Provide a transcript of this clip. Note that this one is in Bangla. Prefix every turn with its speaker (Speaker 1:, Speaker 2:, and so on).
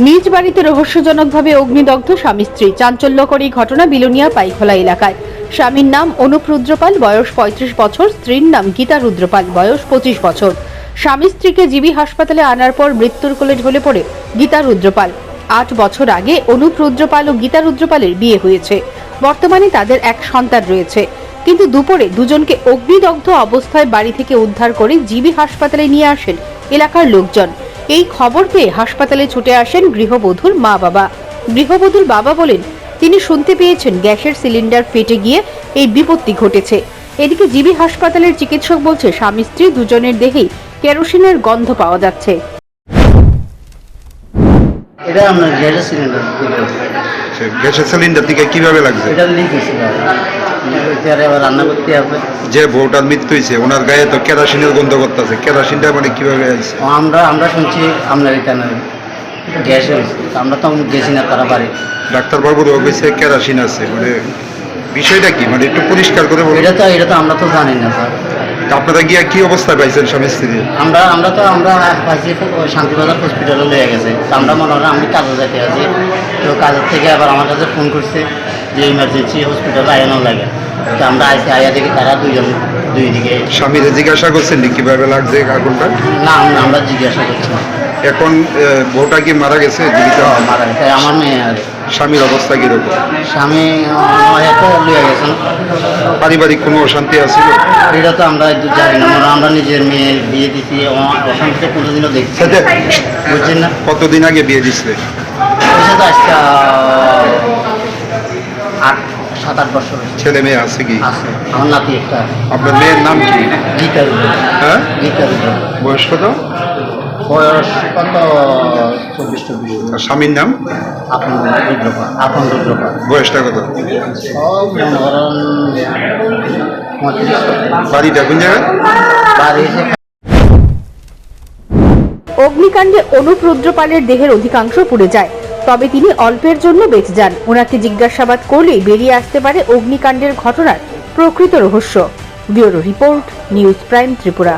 Speaker 1: নিজ বাড়িতে রহস্যজনকভাবে অগ্নিদগ্ধ স্বামী স্ত্রী। চাঞ্চল্যকর এই ঘটনা বিলোনিয়া পাইখোলা এলাকায়। স্বামীর নাম অনুপ রুদ্রপাল, বয়স 35 বছর। স্ত্রীর নাম গীতা রুদ্রপাল, বয়স 25 বছর। স্বামী স্ত্রীকে জিবি হাসপাতালে আনার পর মৃত্যুর কোলে ঢলে পড়ে গীতা রুদ্রপাল। 8 বছর আগে অনুপ রুদ্রপাল ও গীতা রুদ্রপালের বিয়ে হয়েছে। বর্তমানে তাদের এক সন্তান রয়েছে। কিন্তু দুপুরে দুজনকে অগ্নিদগ্ধ অবস্থায় বাড়ি থেকে উদ্ধার করে জিবি হাসপাতালে নিয়ে আসেন এলাকার লোকজন। এই খবর পেয়ে হাসপাতালে ছুটে আসেন গৃহবধূর মা বাবা। গৃহবধূর বাবা বলেন, তিনি শুনতে পেয়েছেন গ্যাসের সিলিন্ডার ফেটে গিয়ে এই বিপত্তি ঘটেছে। এদিকে জিবি হাসপাতালের চিকিৎসক বলছে, স্বামী স্ত্রী দুজনের দেহেই কেরোসিনের গন্ধ পাওয়া যাচ্ছে।
Speaker 2: এটা আমরা গ্যাসের সিলিন্ডার
Speaker 3: গ্যাসের সিলিন্ডার থেকে কিভাবে লাগছে?
Speaker 2: এটা লিক হয়েছিল, আবার রান্না করতে হবে।
Speaker 3: যে বউটার মৃত্যু হয়েছে ওনার গায়ে তো কেরোসিনের গন্ধ করতেছে, কেরোসিনটা মানে কিভাবে আসছে?
Speaker 2: আমরা শুনছি আপনার এখানে গ্যাস হয়েছে, আমরা তো গেছি না তারা বাড়ি।
Speaker 3: ডাক্তারবাবুর অফিসে কেরোসিন আছে, মানে বিষয়টা কি, মানে একটু পরিষ্কার করে বলুন।
Speaker 2: এটা তো আমরা তো জানি না স্যার।
Speaker 3: আপনারা গিয়ে কি অবস্থায় পাইছেন স্বামী স্ত্রী?
Speaker 2: আমরা পাইছি শান্তিবাজার হসপিটালে নিয়ে গেছে। তো আমরা মনে হয় আমি কাজে যেতে আছি, তো কাজের থেকে আবার আমার কাছে ফোন করছে যে ইমার্জেন্সি হসপিটালে আয়ানো লাগে। তো আমরা আয়া দেখি তারা দুই দিকে।
Speaker 3: স্বামীরে জিজ্ঞাসা করছেন কিভাবে লাগছে আগুনটা?
Speaker 2: না, আমরা জিজ্ঞাসা করছি না।
Speaker 3: এখন বউটা কি মারা গেছে? জীবিত?
Speaker 2: মারা গেছে আমার মেয়ে। আর
Speaker 3: স্বামীর অবস্থা কিরকম?
Speaker 2: স্বামী একটা লিয়ে গেছেন।
Speaker 3: পারিবারিক কোনো অশান্তি আছিল?
Speaker 2: এটা তো আমরা জানি না, আমরা নিজের মেয়ের বিয়ে দিচ্ছি, অশান্তিটা কোনোদিনও দেখছি না, বুঝছেন না।
Speaker 3: কতদিন আগে বিয়ে দিচ্ছে?
Speaker 2: তো আজকে 7-8 বছর
Speaker 3: ছেলে মেয়ে আছে কি?
Speaker 2: আছে। আমার নাতি একটা।
Speaker 3: আপনার মেয়ের নাম কি?
Speaker 2: গীতা রুদ্র।
Speaker 3: হ্যাঁ,
Speaker 2: গীতা রুদ্র।
Speaker 3: বয়স কত?
Speaker 2: বয়স কত? 24-24।
Speaker 3: আর স্বামীর নাম?
Speaker 2: আপন রুদ্রপাল।
Speaker 3: বয়সটা কত?
Speaker 2: সব মনে করেন 35।
Speaker 3: বাড়িটা কোন জায়গায়?
Speaker 2: বাড়ি
Speaker 1: অগ্নিকাণ্ডে অনুপ রুদ্রপালের দেহের অধিকাংশ পুড়ে যায়, তবে তিনি অল্পের জন্য বেঁচে যান। ওনাকে জিজ্ঞাসাবাদ করলেই বেরিয়ে আসতে পারে অগ্নিকাণ্ডের ঘটনার প্রকৃত রহস্য। Bureau report, news prime Tripura.